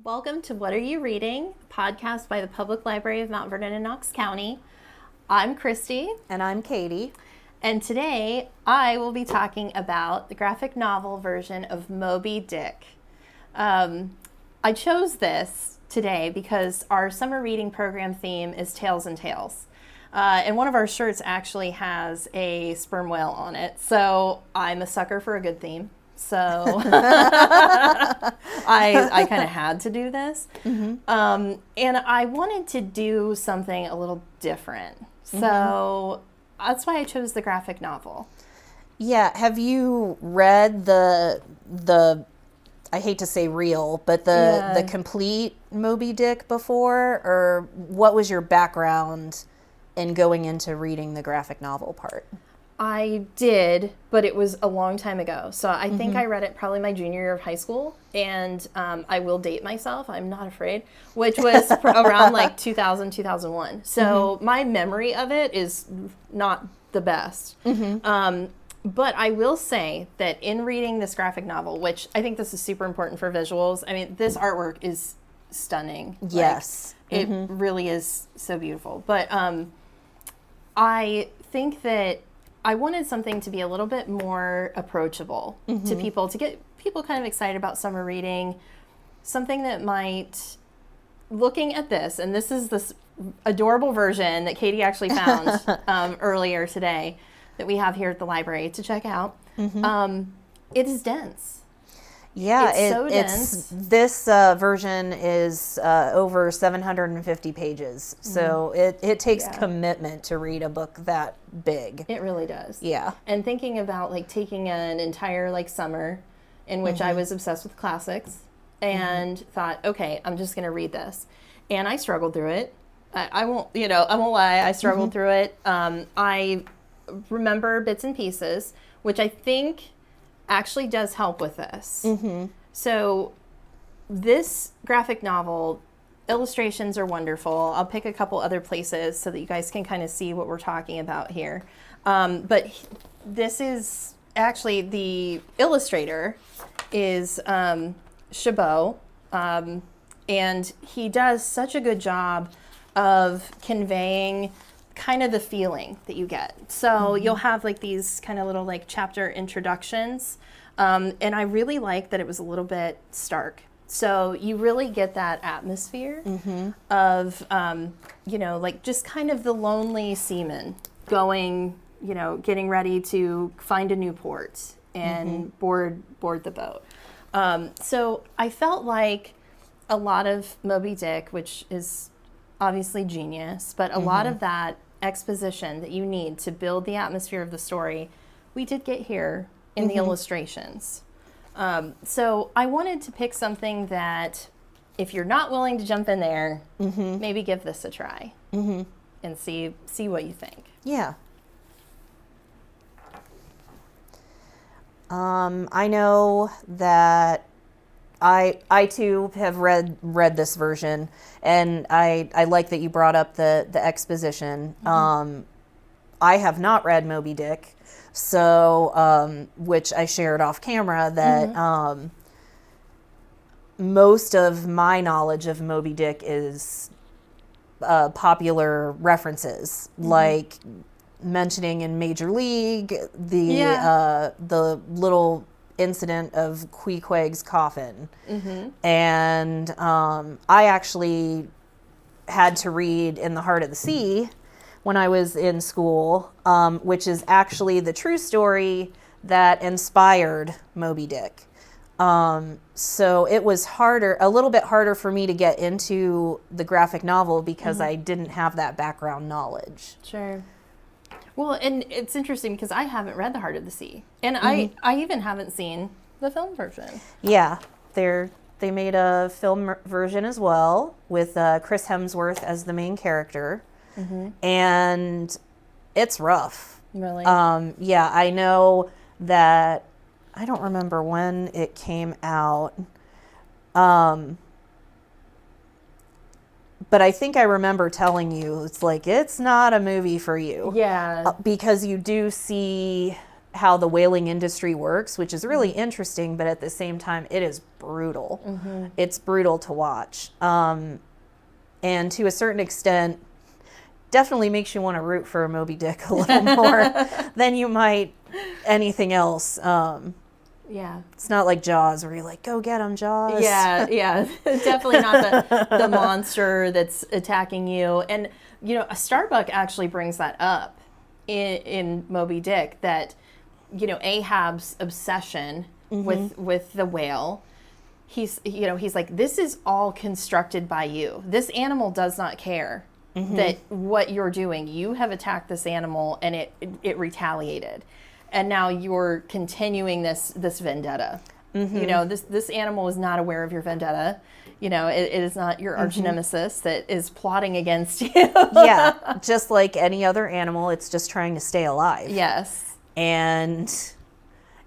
Welcome to What Are You Reading? A podcast by the Public Library of Mount Vernon in Knox County. I'm Christie. And I'm Katie. And today I will be talking about the graphic novel version of Moby Dick. I chose this today because our summer reading program theme is Tales and Tales. And one of our shirts actually has a sperm whale on it. So I'm a sucker for a good theme. So I kind of had to do this. Mm-hmm. And I wanted to do something a little different. So that's why I chose the graphic novel. Yeah. Have you read the I hate to say real, but the complete Moby Dick before? Or what was your background in going into reading the graphic novel part? I did, but it was a long time ago. So I think I read it probably my junior year of high school. And I will date myself, I'm not afraid, which was around like 2000, 2001. So my memory of it is not the best. But I will say that in reading this graphic novel, which I think this is super important for visuals, I mean, this artwork is stunning. Yes. Like, it really is so beautiful. But I think that I wanted something to be a little bit more approachable to people, to get people kind of excited about summer reading. Something that might, looking at this, and this is this adorable version that Katie actually found earlier today that we have here at the library to check out. It is dense. Yeah, it's so dense. This version is over 750 pages, so it takes commitment to read a book that big. It really does. Yeah. And thinking about like taking an entire like summer in which I was obsessed with classics and thought, okay, I'm just going to read this. And I struggled through it. I won't lie, I struggled through it. I remember bits and pieces, which I think actually does help with this. So this graphic novel, illustrations are wonderful. I'll pick a couple other places so that you guys can kind of see what we're talking about here. But this is actually, the illustrator is Chabot, and he does such a good job of conveying kind of the feeling that you get. So you'll have like these kind of little like chapter introductions. And I really like that it was a little bit stark. So you really get that atmosphere of, like just kind of the lonely seaman going, getting ready to find a new port and board the boat. So I felt like a lot of Moby Dick, which is obviously genius, but a lot of that exposition that you need to build the atmosphere of the story, we did get here in the illustrations. So I wanted to pick something that, if you're not willing to jump in there, maybe give this a try and see what you think. Yeah. I know that I too have read this version, and I like that you brought up the exposition. I have not read Moby Dick, so which I shared off camera that most of my knowledge of Moby Dick is popular references, like mentioning in Major League the little incident of Queequeg's coffin. And I actually had to read In the Heart of the Sea when I was in school, which is actually the true story that inspired Moby Dick. So it was a little bit harder for me to get into the graphic novel because I didn't have that background knowledge. Sure. Well, and it's interesting because I haven't read The Heart of the Sea, and I even haven't seen the film version. Yeah, they made a film version as well with Chris Hemsworth as the main character, and it's rough. Really? Yeah, I know that. I don't remember when it came out. But I think I remember telling you, it's like, it's not a movie for you. Yeah. Because you do see how the whaling industry works, which is really interesting, but at the same time, it is brutal. It's brutal to watch. And to a certain extent, definitely makes you want to root for Moby Dick a little more than you might anything else. Yeah. It's not like Jaws where you're like, go get him, Jaws. Yeah. Definitely not the monster that's attacking you. And, Starbuck actually brings that up in Moby Dick, that, Ahab's obsession with the whale, he's like, this is all constructed by you. This animal does not care that what you're doing. You have attacked this animal and it retaliated. And now you're continuing this vendetta. This animal is not aware of your vendetta. It is not your arch nemesis that is plotting against you. Yeah, just like any other animal, it's just trying to stay alive. Yes. And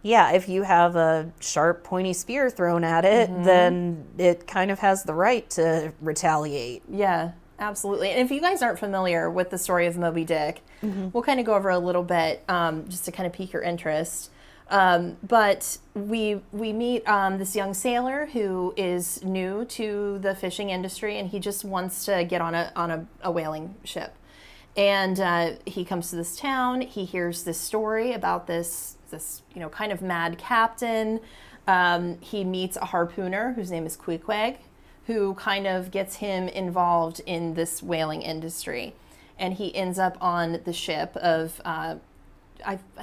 yeah, if you have a sharp, pointy spear thrown at it, then it kind of has the right to retaliate. Yeah. Absolutely. And if you guys aren't familiar with the story of Moby Dick, we'll kind of go over a little bit just to kind of pique your interest. But we meet this young sailor who is new to the fishing industry, and he just wants to get on a whaling ship. And he comes to this town. He hears this story about this kind of mad captain. He meets a harpooner whose name is Queequeg, who kind of gets him involved in this whaling industry. And he ends up on the ship of, I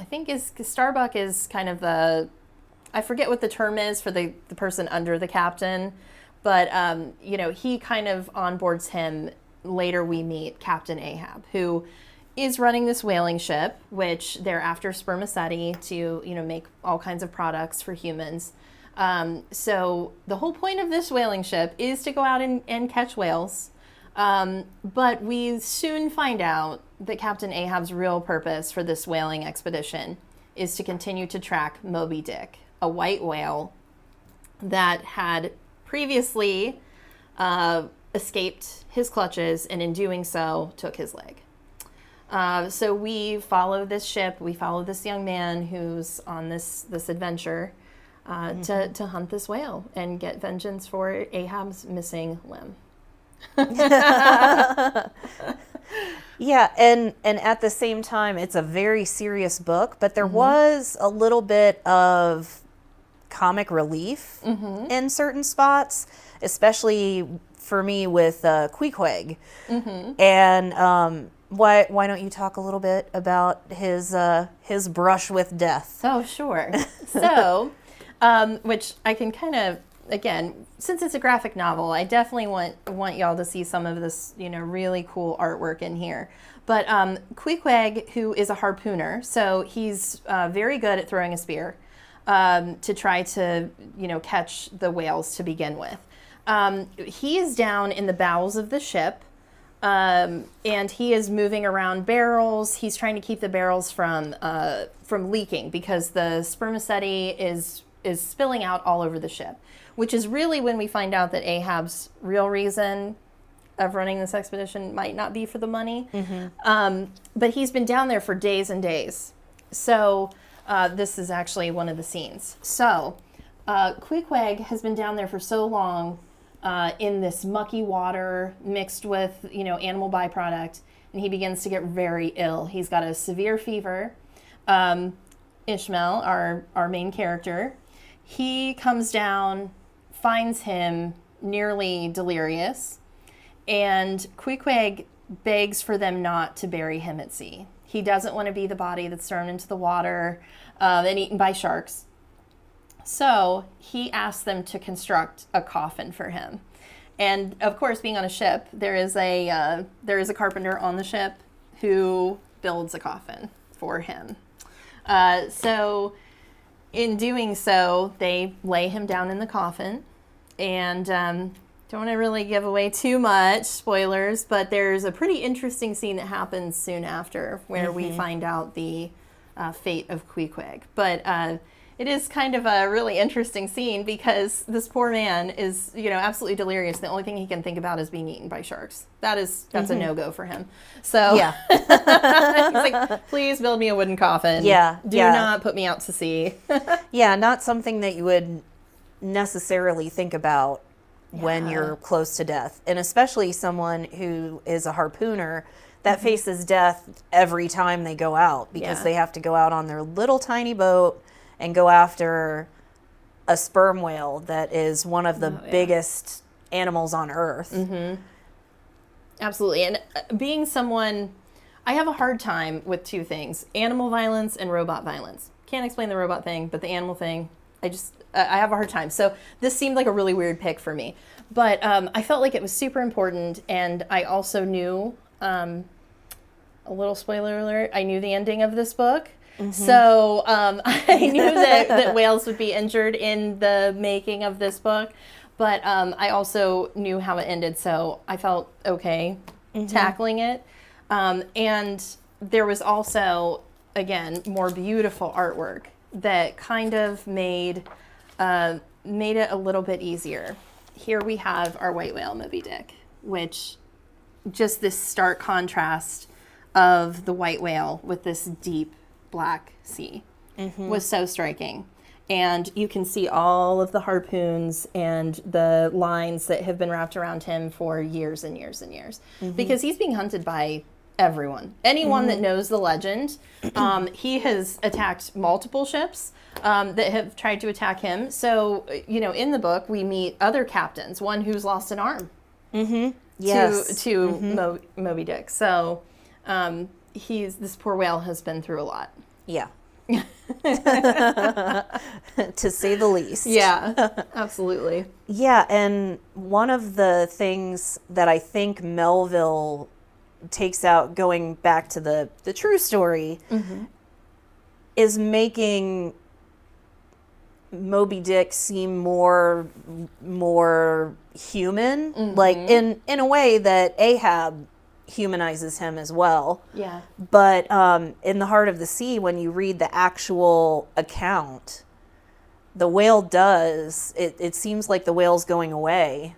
think Starbuck is kind of I forget what the term is for the person under the captain, but, he kind of onboards him. Later we meet Captain Ahab, who is running this whaling ship, which they're after spermaceti to, make all kinds of products for humans. So the whole point of this whaling ship is to go out and catch whales. But we soon find out that Captain Ahab's real purpose for this whaling expedition is to continue to track Moby Dick, a white whale that had previously escaped his clutches, and in doing so took his leg. So we follow this ship, we follow this young man who's on this adventure to hunt this whale and get vengeance for Ahab's missing limb. Yeah, and at the same time, it's a very serious book, but there was a little bit of comic relief in certain spots, especially for me with Queequeg. And why don't you talk a little bit about his brush with death? Oh, sure. So, which I can kind of, again, since it's a graphic novel, I definitely want y'all to see some of this, really cool artwork in here. But Queequeg, who is a harpooner, so he's very good at throwing a spear to try to, catch the whales to begin with. He is down in the bowels of the ship, and he is moving around barrels. He's trying to keep the barrels from leaking because the spermaceti is spilling out all over the ship, which is really when we find out that Ahab's real reason of running this expedition might not be for the money. But he's been down there for days and days. So this is actually one of the scenes. So Queequeg has been down there for so long in this mucky water mixed with, animal byproduct, and he begins to get very ill. He's got a severe fever. Ishmael, our main character, he comes down, finds him nearly delirious, and Queequeg begs for them not to bury him at sea. He doesn't want to be the body that's thrown into the water and eaten by sharks. So he asks them to construct a coffin for him. And of course, being on a ship, there is a carpenter on the ship who builds a coffin for him. So in doing so, they lay him down in the coffin, and don't want to really give away too much spoilers, but there's a pretty interesting scene that happens soon after where we find out the fate of Queequeg. But it is kind of a really interesting scene because this poor man is, absolutely delirious. The only thing he can think about is being eaten by sharks. That's a no-go for him. So Yeah. he's like, please build me a wooden coffin. Yeah. Do not put me out to sea. Yeah, not something that you would necessarily think about when you're close to death. And especially someone who is a harpooner that faces death every time they go out because they have to go out on their little tiny boat and go after a sperm whale that is one of the biggest animals on Earth. Mm-hmm. Absolutely. And being someone, I have a hard time with two things, animal violence and robot violence. Can't explain the robot thing, but the animal thing, I have a hard time. So this seemed like a really weird pick for me. But I felt like it was super important, and I also knew, a little spoiler alert, I knew the ending of this book. Mm-hmm. So I knew that whales would be injured in the making of this book. But I also knew how it ended, so I felt okay tackling it. And there was also, again, more beautiful artwork that kind of made it a little bit easier. Here we have our white whale, Moby Dick, which just this stark contrast of the white whale with this deep black sea was so striking. And you can see all of the harpoons and the lines that have been wrapped around him for years and years and years. Because he's being hunted by everyone. Anyone that knows the legend. He has attacked multiple ships that have tried to attack him. So, in the book, we meet other captains, one who's lost an arm to Moby Dick. So this poor whale has been through a lot. Yeah. To say the least. Yeah, absolutely. Yeah, and one of the things that I think Melville takes out, going back to the true story, is making Moby Dick seem more human, like in a way that Ahab humanizes him as well. Yeah. But in the Heart of the Sea, when you read the actual account, the whale does, it seems like the whale's going away.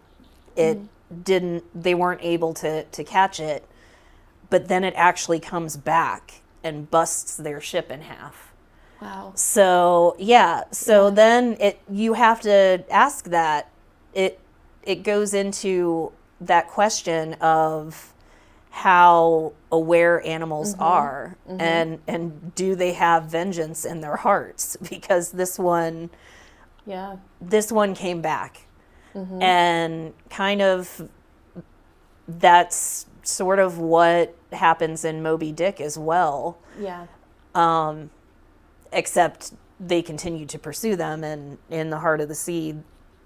They weren't able to catch it, but then it actually comes back and busts their ship in half. Wow. So, then you have to ask that. It goes into that question of how aware animals are and do they have vengeance in their hearts, because this one came back and kind of that's sort of what happens in Moby Dick as well. Except they continue to pursue them, and in the Heart of the Sea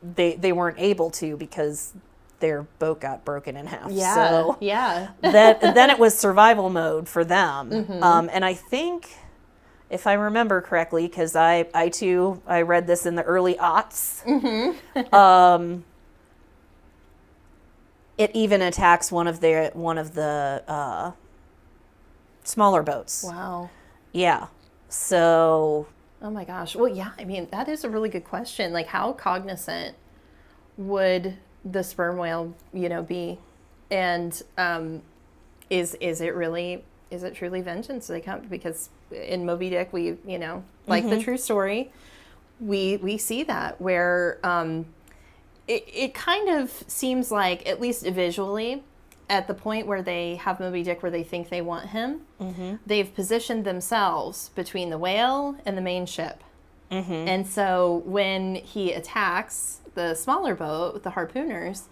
they weren't able to because their boat got broken in half. So then it was survival mode for them. And I think, if I remember correctly, because I read this in the early aughts, it even attacks one of the smaller boats. Wow. Yeah. So. Oh my gosh. Well, yeah. I mean, that is a really good question. Like, how cognizant would the sperm whale, be, and is it truly vengeance? They come because in Moby Dick we, like the true story, we see that where it kind of seems like, at least visually, at the point where they have Moby Dick where they think they want him, they've positioned themselves between the whale and the main ship. And so when he attacks the smaller boat with the harpooners,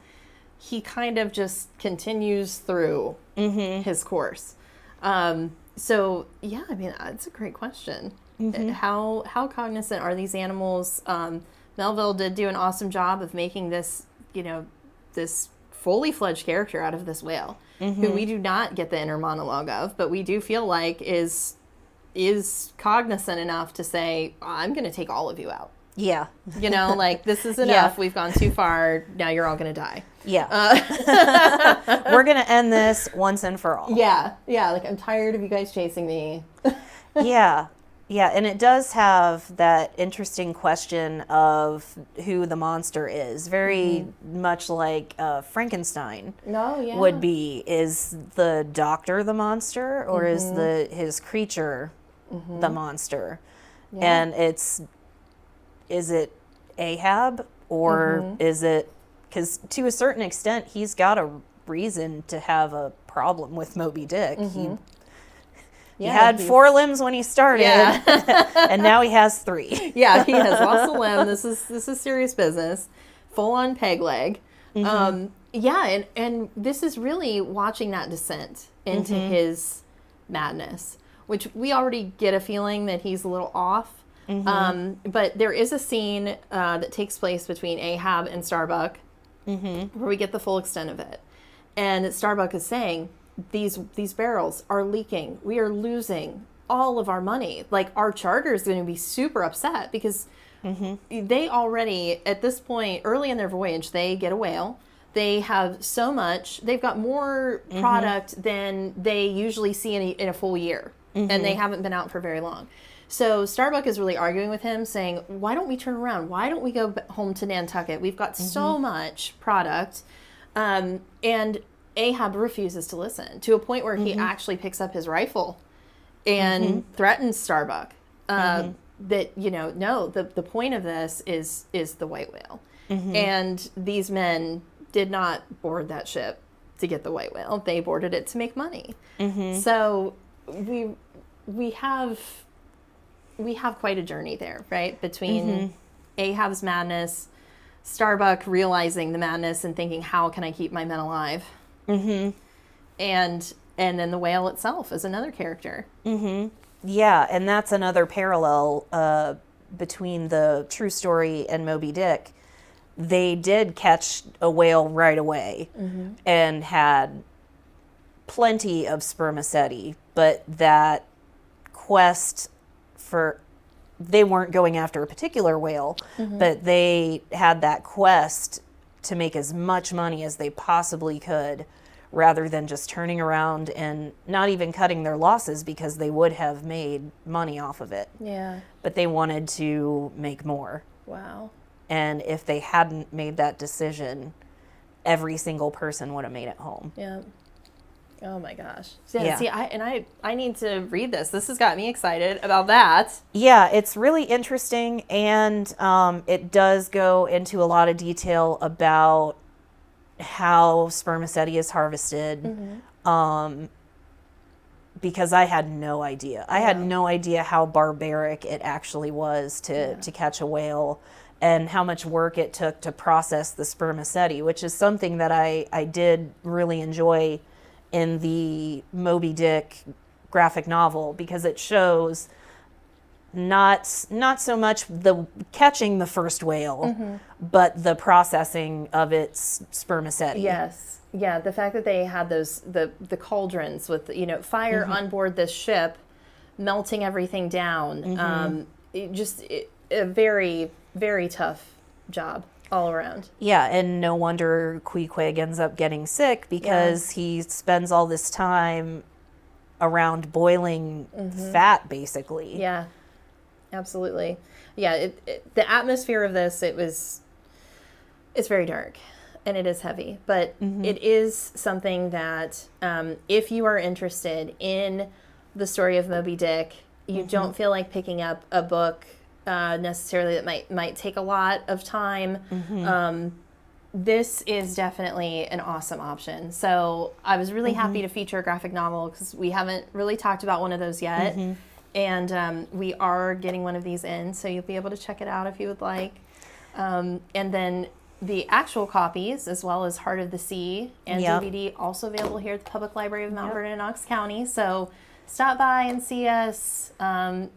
he kind of just continues through his course. So, yeah, I mean, that's a great question. How cognizant are these animals? Melville did do an awesome job of making this, this fully fledged character out of this whale, who we do not get the inner monologue of, but we do feel like is cognizant enough to say, I'm going to take all of you out. Yeah. Like, this is enough. We've gone too far. Now you're all going to die. Yeah. We're going to end this once and for all. Yeah. Yeah. Like, I'm tired of you guys chasing me. Yeah. Yeah, and it does have that interesting question of who the monster is. Very much like Frankenstein would be. Is the doctor the monster, or is his creature the monster? Yeah. And is it Ahab, or is it, because to a certain extent he's got a reason to have a problem with Moby Dick. He had 4 limbs when he started, and now he has 3. Yeah, he has lost a limb. This is serious business. Full on peg leg. And this is really watching that descent into his madness, which we already get a feeling that he's a little off. But there is a scene that takes place between Ahab and Starbuck where we get the full extent of it. And Starbuck is saying, these barrels are leaking. We are losing all of our money. Like, our charter is going to be super upset because they already, at this point, early in their voyage, they get a whale. They have so much. They've got more product than they usually see in a full year. And they haven't been out for very long. So Starbuck is really arguing with him, saying, why don't we turn around? Why don't we go home to Nantucket? We've got so much product. And Ahab refuses to listen, to a point where he actually picks up his rifle and threatens Starbuck. That, no, the point of this is the white whale. And these men did not board that ship to get the white whale. They boarded it to make money. So we have quite a journey there, right? Between Ahab's madness, Starbuck realizing the madness and thinking, how can I keep my men alive? And then the whale itself is another character. Yeah, and that's another parallel between the true story and Moby Dick. They did catch a whale right away and had plenty of spermaceti, but that quest they weren't going after a particular whale, but they had that quest to make as much money as they possibly could, rather than just turning around and not even cutting their losses, because they would have made money off of it. Yeah. But they wanted to make more. Wow. And if they hadn't made that decision, every single person would have made it home. Yeah. Oh my gosh. Yeah. See, I need to read this. This has got me excited about that. Yeah, it's really interesting, and it does go into a lot of detail about how spermaceti is harvested, because I had no idea. I had no idea how barbaric it actually was to catch a whale, and how much work it took to process the spermaceti, which is something that I did really enjoy in the Moby Dick graphic novel, because it shows not so much the catching the first whale, but the processing of its spermaceti. Yes. Yeah, the fact that they had those the cauldrons with fire on board this ship, melting everything down. A very, very tough job all around. Yeah, and no wonder Queequeg ends up getting sick, because he spends all this time around boiling fat, basically. Yeah, absolutely. Yeah, the atmosphere of this, it's very dark, and it is heavy, but it is something that if you are interested in the story of Moby Dick, you don't feel like picking up a book necessarily that might take a lot of time. This is definitely an awesome option. So I was really happy to feature a graphic novel, because we haven't really talked about one of those yet. And we are getting one of these in, so you'll be able to check it out if you would like. And then the actual copies, as well as Heart of the Sea and DVD, also available here at the Public Library of Mount Vernon and Knox County. So stop by and see us,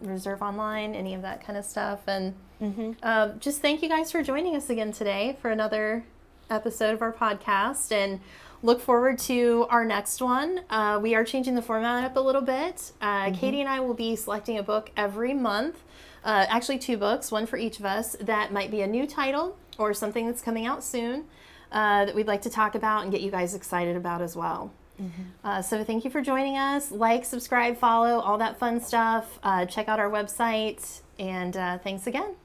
reserve online, any of that kind of stuff. And just thank you guys for joining us again today for another episode of our podcast, and look forward to our next one. We are changing the format up a little bit. Katie and I will be selecting a book every month, actually 2 books, one for each of us, that might be a new title or something that's coming out soon that we'd like to talk about and get you guys excited about as well. So thank you for joining us. Like, subscribe, follow, all that fun stuff. Check out our website, and thanks again.